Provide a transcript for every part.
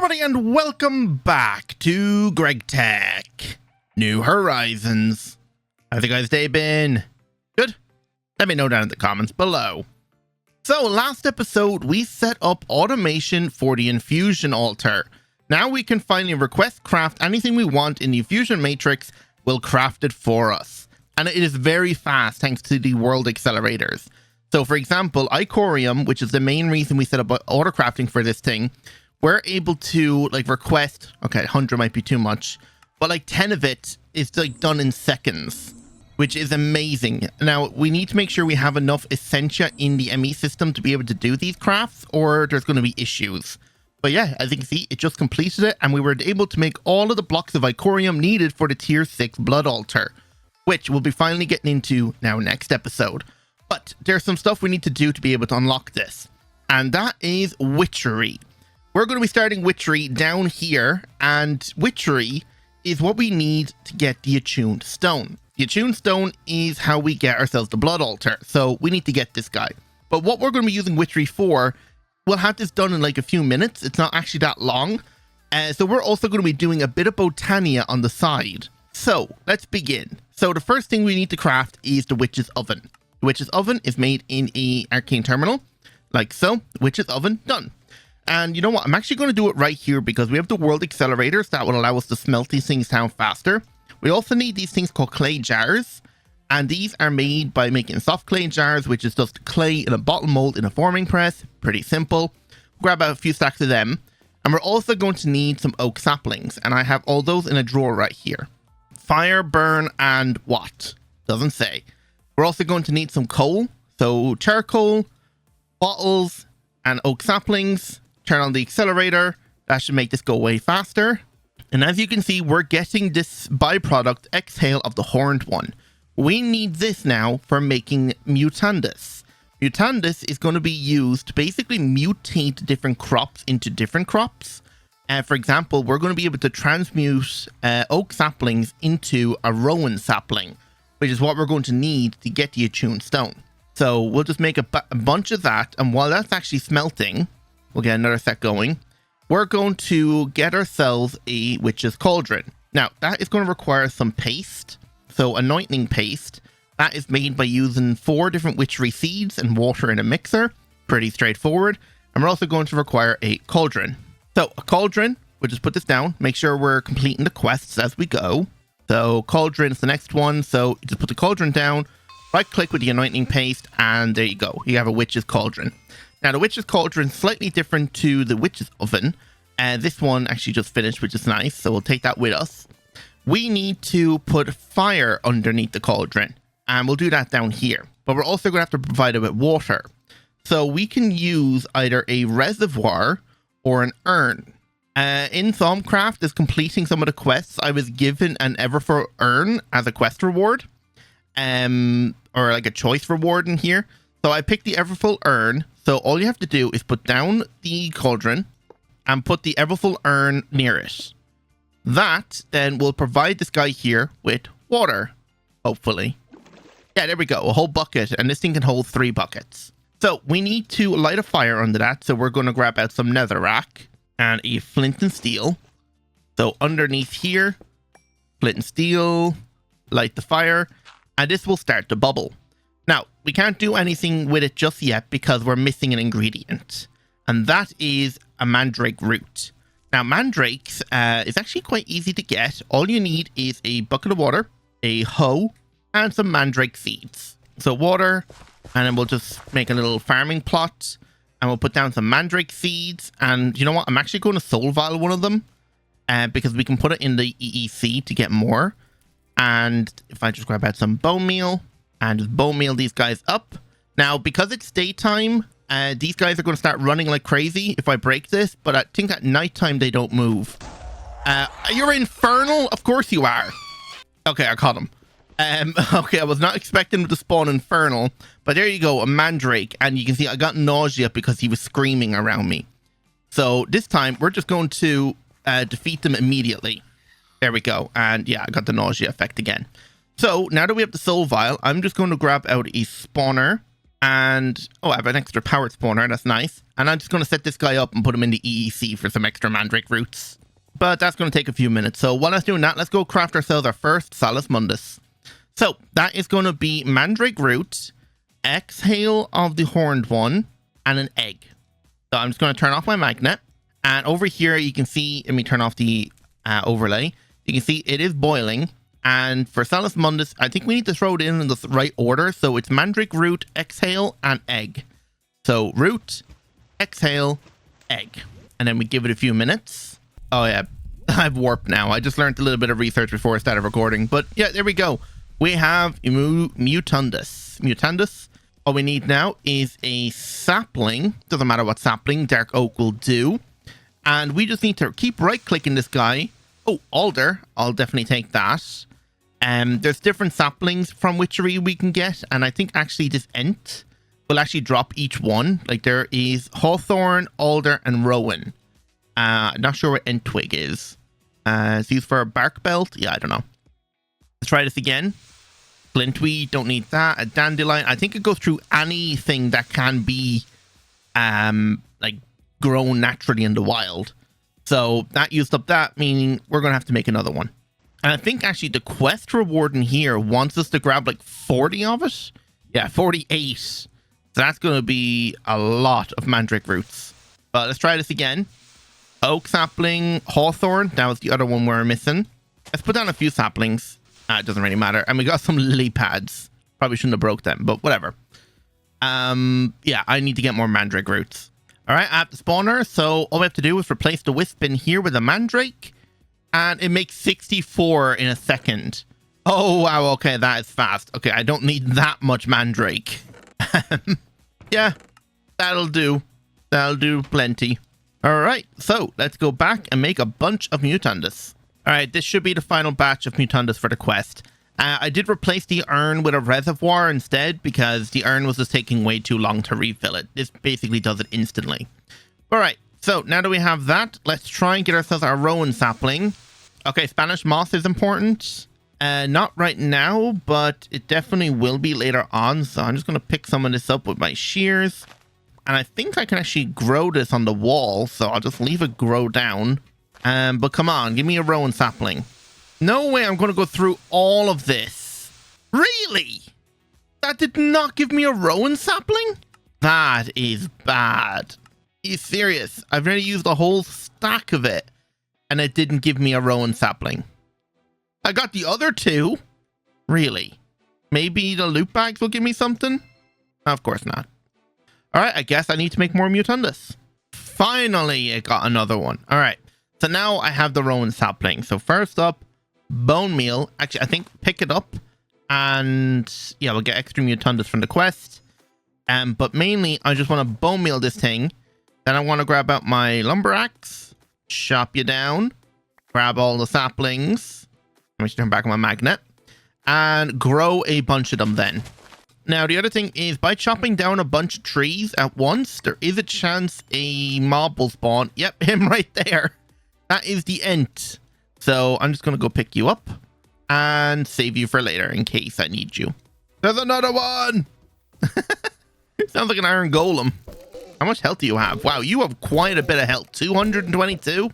everybody, and welcome back to Gregtech. New Horizons. How's the guys' day been? Good? Let me know down in the comments below. So, last episode, we set up automation for the infusion altar. Now we can finally request craft anything we want in the infusion matrix. Will craft it for us. And it is very fast thanks to the world accelerators. So, for example, Icorium, which is the main reason we set up auto-crafting for this thing, we're able to request, okay, 100 might be too much, but 10 of it is done in seconds, which is amazing. Now, we need to make sure we have enough Essentia in the ME system to be able to do these crafts, or there's going to be issues. But yeah, as you can see, it just completed it, and we were able to make all of the blocks of Icorium needed for the tier 6 blood altar, which we'll be finally getting into now next episode. But there's some stuff we need to do to be able to unlock this, and that is Witchery. We're going to be starting Witchery down here, and Witchery is what we need to get the attuned stone. The attuned stone is how we get ourselves the blood altar, so we need to get this guy. But what we're going to be using Witchery for, we'll have this done in a few minutes. It's not actually that long. So we're also going to be doing a bit of Botania on the side. So let's begin. So the first thing we need to craft is the witch's oven. The witch's oven is made in a arcane terminal, like so. Witch's oven done. And you know what? I'm actually going to do it right here because we have the world accelerators that will allow us to smelt these things down faster. We also need these things called clay jars. And these are made by making soft clay jars, which is just clay in a bottle mold in a forming press. Pretty simple. Grab a few stacks of them. And we're also going to need some oak saplings. And I have all those in a drawer right here. Fire, burn, and what? Doesn't say. We're also going to need some coal. So charcoal, bottles, and oak saplings. Turn on the accelerator. That should make this go way faster. And as you can see, we're getting this byproduct exhale of the horned one. We need this now for making mutandis. Mutandis is going to be used to basically mutate different crops into different crops. For example, we're going to be able to transmute oak saplings into a rowan sapling, which is what we're going to need to get the attuned stone. So we'll just make a bunch of that. And while that's actually smelting, we'll get another set going. We're going to get ourselves a witch's cauldron. Now, that is going to require some paste. So, anointing paste. That is made by using 4 different witchery seeds and water in a mixer. Pretty straightforward. And we're also going to require a cauldron. So, a cauldron, we'll just put this down. Make sure we're completing the quests as we go. So, cauldron is the next one. So, you just put the cauldron down. Right-click with the anointing paste. And there you go. You have a witch's cauldron. Now, the witch's cauldron is slightly different to the witch's oven. This one actually just finished, which is nice. So we'll take that with us. We need to put fire underneath the cauldron. And we'll do that down here. But we're also going to have to provide it with water. So we can use either a reservoir or an urn. In Thaumcraft, as completing some of the quests, I was given an Everfull urn as a quest reward. Or a choice reward in here. So I picked the Everfull urn. So all you have to do is put down the cauldron and put the Everfull urn near it. That then will provide this guy here with water, hopefully. Yeah, there we go, a whole bucket, and this thing can hold 3 buckets. So we need to light a fire under that, so we're going to grab out some netherrack and a flint and steel. So underneath here, flint and steel, light the fire, and this will start to bubble. Now, we can't do anything with it just yet because we're missing an ingredient. And that is a mandrake root. Now, mandrakes is actually quite easy to get. All you need is a bucket of water, a hoe, and some mandrake seeds. So water, and then we'll just make a little farming plot. And we'll put down some mandrake seeds. And you know what? I'm actually going to soul vial one of them. Because we can put it in the EEC to get more. And if I just grab out some bone meal. And just bone meal these guys up. Now, because it's daytime, these guys are going to start running like crazy if I break this. But I think at nighttime they don't move. You're infernal? Of course you are. Okay, I caught him. Okay, I was not expecting him to spawn infernal. But there you go, a mandrake. And you can see I got nausea because he was screaming around me. So this time, we're just going to defeat them immediately. There we go. And yeah, I got the nausea effect again. So now that we have the soul vial, I'm just going to grab out a spawner And, oh, I have an extra power spawner. That's nice. And I'm just going to set this guy up and put him in the EEC for some extra mandrake roots. But that's going to take a few minutes. So while I was doing that, let's go craft ourselves our first Salus Mundus. So that is going to be mandrake root, exhale of the horned one, and an egg. So I'm just going to turn off my magnet. And over here, you can see, let me turn off the overlay. You can see it is boiling. And for Salus Mundus, I think we need to throw it in the right order. So it's mandrake root, exhale, and egg. So root, exhale, egg. And then we give it a few minutes. Oh yeah, I've warped now. I just learned a little bit of research before I started recording. But yeah, there we go. We have Mutundus. Mutundus. All we need now is a sapling. Doesn't matter what sapling, dark oak will do. And we just need to keep right-clicking this guy. Oh, alder. I'll definitely take that. There's different saplings from Witchery we can get. And I think actually this Ent will actually drop each one. Like there is Hawthorn, Alder, and Rowan. Not sure what Ent Twig is. It's used for a bark belt. Yeah, I don't know. Let's try this again. Flintweed, don't need that. A dandelion. I think it goes through anything that can be like grown naturally in the wild. So that used up that, meaning we're going to have to make another one. And I think actually the quest reward in here wants us to grab like 40 of it. Yeah, 48. So that's going to be a lot of mandrake roots. But let's try this again. Oak sapling, hawthorn. That was the other one we're missing. Let's put down a few saplings. It doesn't really matter. And we got some lily pads. Probably shouldn't have broke them, but whatever. Yeah, I need to get more mandrake roots. All right, I have the spawner. So all we have to do is replace the wisp in here with a mandrake. And it makes 64 in a second. Oh, wow. Okay, that is fast. Okay, I don't need that much mandrake. Yeah, that'll do. That'll do plenty. All right, so let's go back and make a bunch of Mutundus. All right, this should be the final batch of Mutundus for the quest. I did replace the urn with a reservoir instead because the urn was just taking way too long to refill it. This basically does it instantly. All right, so now that we have that, let's try and get ourselves our rowan sapling. Okay, Spanish moss is important. Not right now, but it definitely will be later on. So I'm just going to pick some of this up with my shears. And I think I can actually grow this on the wall. So I'll just leave it grow down. But come on, give me a rowan sapling. No way I'm going to go through all of this. Really? That did not give me a rowan sapling? That is bad. Are you serious? I've already used a whole stack of it. And it didn't give me a rowan sapling. I got the other two. Really? Maybe the loot bags will give me something? Of course not. All right, I guess I need to make more Mutundus. Finally, I got another one. All right, so now I have the rowan sapling. So first up, bone meal. Actually, I think pick it up. And yeah, we'll get extra Mutundus from the quest. But mainly, I just want to bone meal this thing. Then I want to grab out my lumber axe. Chop you down. Grab all the saplings. Let me turn back on my magnet. And grow a bunch of them then. Now, the other thing is, by chopping down a bunch of trees at once, there is a chance a mob will spawn. Yep, him right there. That is the Ent. So I'm just going to go pick you up and save you for later in case I need you. There's another one. Sounds like an iron golem. How much health do you have? Wow, you have quite a bit of health. 222.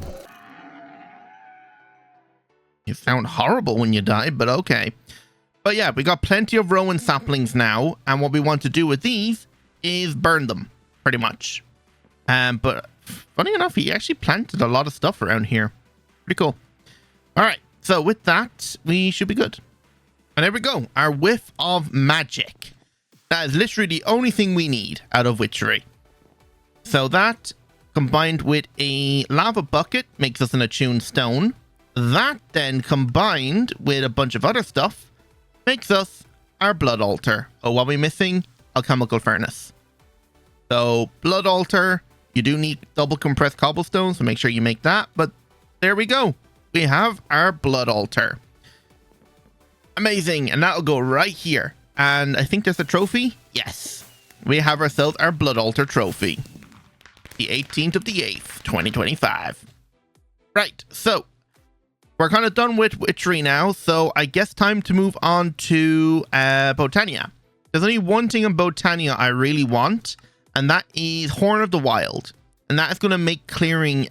You sound horrible when you die, but okay. But yeah, we got plenty of rowan saplings now. And what we want to do with these is burn them, pretty much. But funny enough, he actually planted a lot of stuff around here. Pretty cool. All right, so with that, we should be good. And there we go, our whiff of magic. That is literally the only thing we need out of Witchery. So that, combined with a lava bucket, makes us an attuned stone. That then, combined with a bunch of other stuff, makes us our blood altar. Oh, what are we missing? Alchemical furnace. So, blood altar, you do need double compressed cobblestone, so make sure you make that. But there we go. We have our blood altar. Amazing. And that'll go right here. And I think there's a trophy. Yes. We have ourselves our blood altar trophy. The 18th of the 8th, 2025. Right. So, we're kind of done with Witchery now, so I guess time to move on to Botania. There's only one thing in Botania I really want, and that is Horn of the Wild. And that is going to make clearing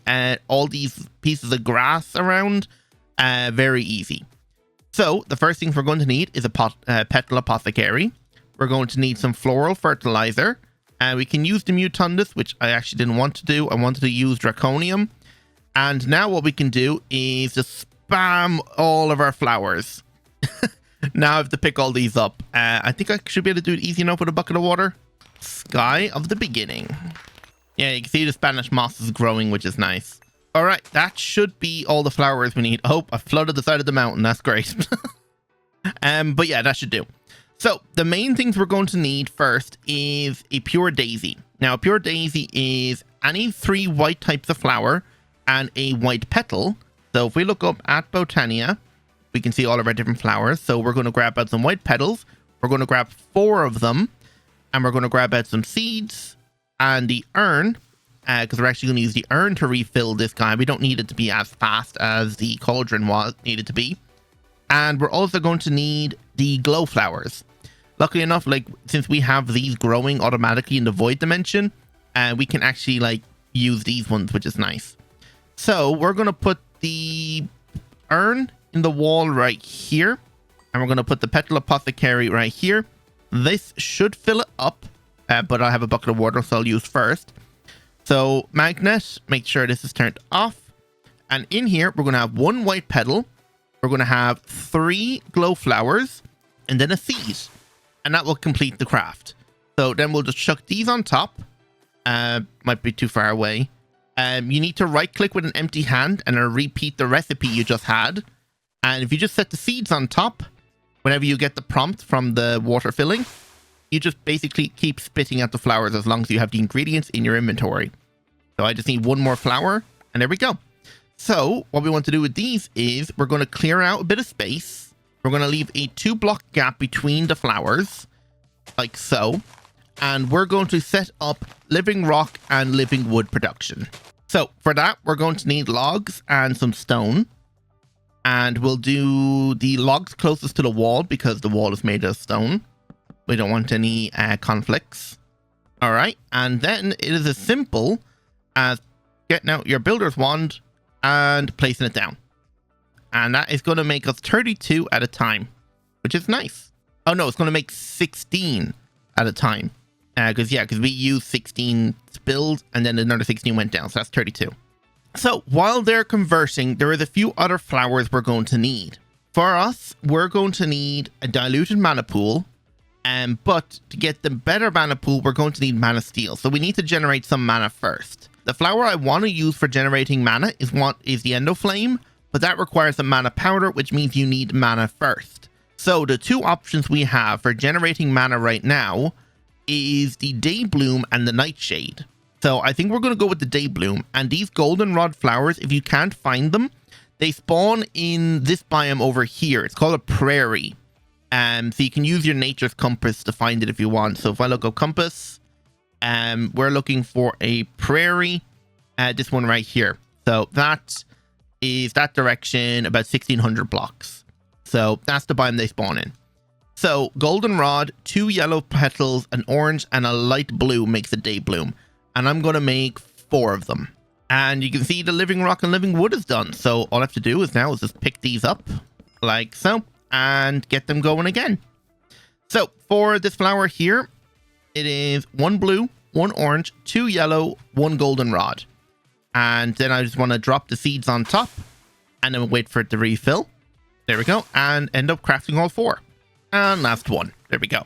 all these pieces of grass around very easy. So the first thing we're going to need is a petal apothecary. We're going to need some floral fertilizer. And we can use the mutundus, which I actually didn't want to do. I wanted to use draconium. And now what we can do is just spam all of our flowers. Now I have to pick all these up. I think I should be able to do it easy enough with a bucket of water. Sky of the beginning. Yeah, you can see the Spanish moss is growing, which is nice. All right, that should be all the flowers we need. Oh, I flooded the side of the mountain. That's great. But yeah, that should do. So the main things we're going to need first is a pure daisy. Now, a pure daisy is any 3 white types of flower and a white petal. So if we look up at Botania, we can see all of our different flowers. So we're going to grab out some white petals. We're going to grab 4 of them. And we're going to grab out some seeds and the urn, because we're actually going to use the urn to refill this guy. We don't need it to be as fast as the cauldron needed to be. And we're also going to need the glow flowers. Luckily enough, like, since we have these growing automatically in the void dimension, we can actually like use these ones, which is nice. So we're going to put the urn in the wall right here, and we're going to put the petal apothecary right here. This should fill it up, but I have a bucket of water, so I'll use first. So magnet, make sure this is turned off. And in here, we're going to have 1 white petal. We're going to have 3 glow flowers and then a seed. And that will complete the craft. So then we'll just chuck these on top. Might be too far away. You need to right click with an empty hand and then repeat the recipe you just had. And if you just set the seeds on top, whenever you get the prompt from the water filling, you just basically keep spitting out the flowers as long as you have the ingredients in your inventory. So I just need 1 more flower, and there we go. So what we want to do with these is we're going to clear out a bit of space. We're going to leave a 2-block gap between the flowers, like so. And we're going to set up living rock and living wood production. So for that, we're going to need logs and some stone. And we'll do the logs closest to the wall because the wall is made of stone. We don't want any conflicts. All right. And then it is as simple as getting out your builder's wand and placing it down. And that is going to make us 32 at a time, which is nice. Oh, no, it's going to make 16 at a time. Because we used 16 spilled and then another 16 went down. So that's 32. So while they're conversing, there is a few other flowers we're going to need. For us, we're going to need a diluted mana pool. But to get the better mana pool, we're going to need mana steel. So we need to generate some mana first. The flower I want to use for generating mana is the Endoflame, but that requires a mana powder, which means you need mana first. So the 2 options we have for generating mana right now is the Daybloom and the Nightshade. So I think we're going to go with the Daybloom. And these goldenrod flowers, if you can't find them, they spawn in this biome over here. It's called a prairie. So you can use your nature's compass to find it if you want. So if I look up compass, we're looking for a prairie. This one right here. So that is that direction, about 1600 blocks. So that's the biome they spawn in. So goldenrod, 2 yellow petals, an orange, and a light blue makes a Daybloom. And I'm going to make 4 of them. And you can see the living rock and living wood is done. So all I have to do is now is just pick these up like so and get them going again. So for this flower here, it is 1 blue, 1 orange, 2 yellow, 1 goldenrod. And then I just want to drop the seeds on top and then wait for it to refill. There we go. And end up crafting all 4. And last one. There we go.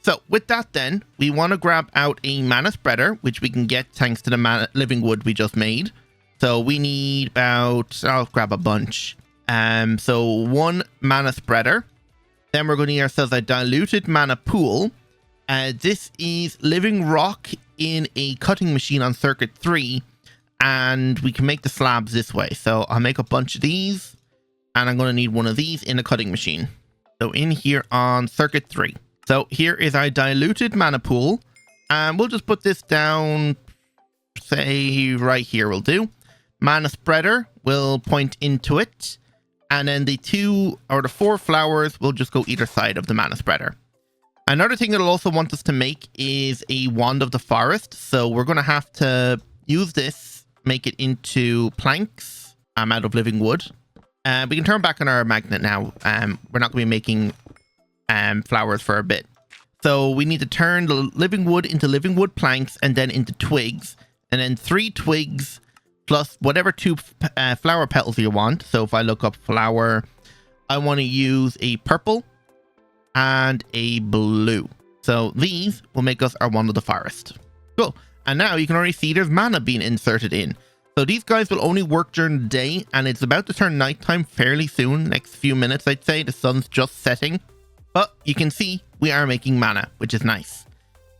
So with that then, we want to grab out a mana spreader, which we can get thanks to the living wood we just made. So we need about, I'll grab a bunch. So 1 mana spreader. Then we're going to need ourselves a diluted mana pool. This is living rock in a cutting machine on circuit 3. And we can make the slabs this way. So I'll make a bunch of these. And I'm going to need one of these in a cutting machine. So in here on circuit 3. So here is our diluted mana pool. And we'll just put this down, say right here will do. Mana spreader will point into it. And then the 2 or the 4 flowers will just go either side of the mana spreader. Another thing it'll also want us to make is a wand of the forest. So we're going to have to use this, make it into planks out of living wood. We can turn back on our magnet now. We're not going to be making flowers for a bit. So we need to turn the living wood into living wood planks and then into twigs. And then 3 twigs plus whatever 2 flower petals you want. So if I look up flower, I want to use a purple and a blue. So these will make us our wand of the forest. Cool. And now you can already see there's mana being inserted in. So these guys will only work during the day, and it's about to turn nighttime fairly soon. Next few minutes, I'd say. The sun's just setting. But you can see we are making mana, which is nice.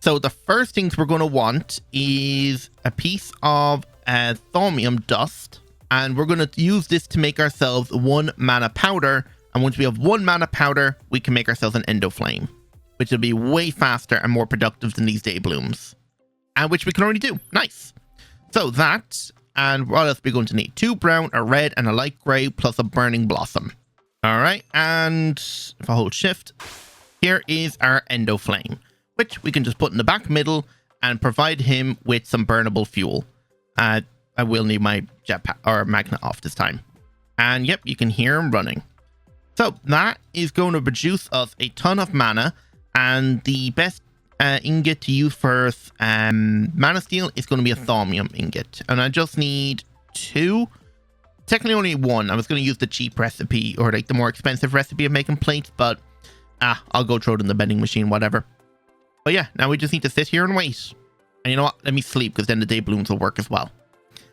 So the first things we're going to want is a piece of thaumium dust. And we're going to use this to make ourselves 1 mana powder. And once we have 1 mana powder, we can make ourselves an endo flame, which will be way faster and more productive than these day blooms. And which we can already do. Nice. So that, and what else are we going to need? 2 brown, a red, and a light gray, plus a burning blossom. All right, and if I hold shift, here is our endo flame, which we can just put in the back middle and provide him with some burnable fuel. I will need my jetpack or magnet off this time. And yep, you can hear him running. So that is going to produce us a ton of mana, and the best ingot to use for mana steel is going to be a thaumium ingot. And I just need 2. Technically only 1. I was going to use the cheap recipe or like the more expensive recipe of making plates, but I'll go throw it in the vending machine, whatever. But yeah, now we just need to sit here and wait. And you know what? Let me sleep, because then the day blooms will work as well.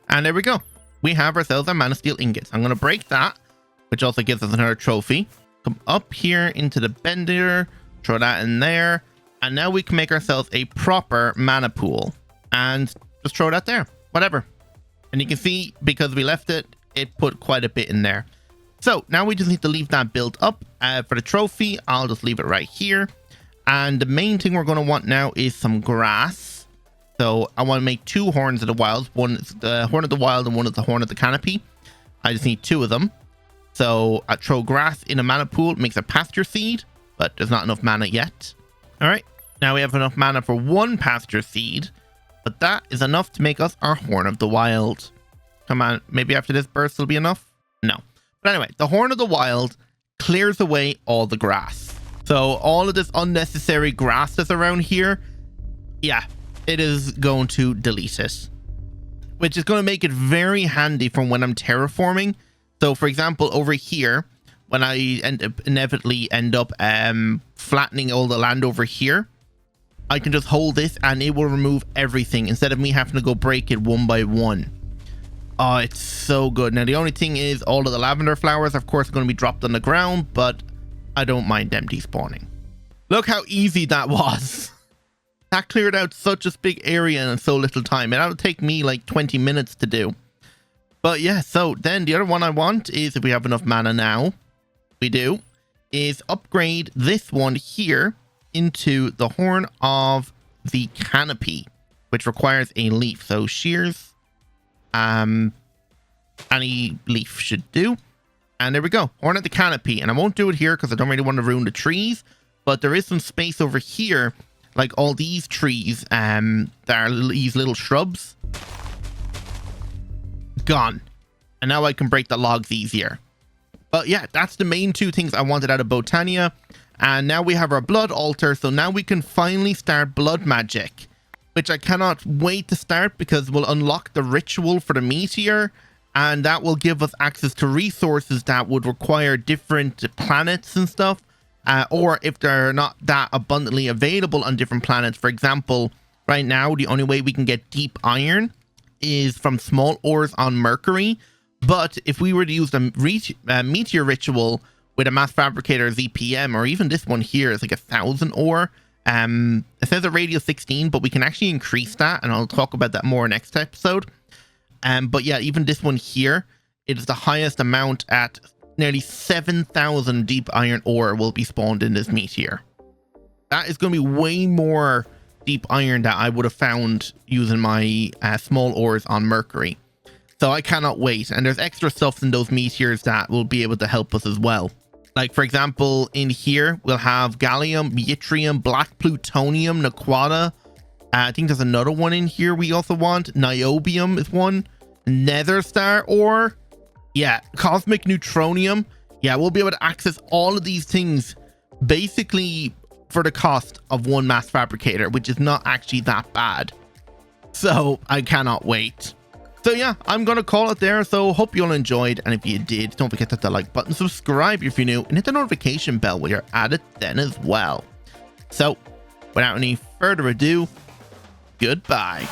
And there we go. We have ourselves our mana steel ingots. I'm going to break that, which also gives us another trophy. Come up here into the bender, throw that in there. And now we can make ourselves a proper mana pool. And just throw that there. Whatever. And you can see, because we left it, it put quite a bit in there. So now we just need to leave that built up. For the trophy, I'll just leave it right here. And the main thing we're going to want now is some grass. So I want to make 2 horns of the wild. One is the horn of the wild and one is the horn of the canopy. I just need 2 of them. So I throw grass in a mana pool. It makes a pasture seed, but there's not enough mana yet. All right. Now we have enough mana for 1 pasture seed, but that is enough to make us our horn of the wild. Come on, maybe after this burst will be enough? No. But anyway, the horn of the wild clears away all the grass. So all of this unnecessary grass that's around here, yeah, it is going to delete it. Which is going to make it very handy for when I'm terraforming. So for example, over here, when I inevitably end up flattening all the land over here, I can just hold this and it will remove everything instead of me having to go break it one by one. Oh, it's so good. Now, the only thing is all of the lavender flowers, of course, are going to be dropped on the ground, but I don't mind them despawning. Look how easy that was. That cleared out such a big area in so little time. That'll take me like 20 minutes to do. But yeah, so then the other one I want is, if we have enough mana now, we do, is upgrade this one here into the horn of the canopy, which requires a leaf. So shears, any leaf should do. And there we go, horn of the canopy. And I won't do it here because I don't really want to ruin the trees, but there is some space over here, like all these trees that are these little shrubs. Gone. And now I can break the logs easier. But yeah, that's the main 2 things I wanted out of Botania. And now we have our blood altar, so now we can finally start blood magic, which I cannot wait to start because we'll unlock the ritual for the meteor, and that will give us access to resources that would require different planets and stuff, or if they're not that abundantly available on different planets. For example, right now the only way we can get deep iron is from small ores on Mercury, but if we were to use the meteor ritual with a mass fabricator ZPM, or even this one here is like 1,000 ore. It says a radius 16, but we can actually increase that, and I'll talk about that more next episode. But yeah, even this one here, it is the highest amount at nearly 7,000 deep iron ore will be spawned in this meteor. That is going to be way more deep iron that I would have found using my small ores on Mercury. So I cannot wait. And there's extra stuff in those meteors that will be able to help us as well. Like, for example, in here, we'll have gallium, yttrium, black plutonium, naquata. I think there's another one in here we also want. Niobium is one. Nether star ore. Yeah, cosmic neutronium. Yeah, we'll be able to access all of these things basically for the cost of one mass fabricator, which is not actually that bad. So I cannot wait. So yeah, I'm going to call it there. So hope you all enjoyed. And if you did, don't forget to hit the like button, subscribe if you're new, and hit the notification bell while you're at it then as well. So without any further ado, goodbye.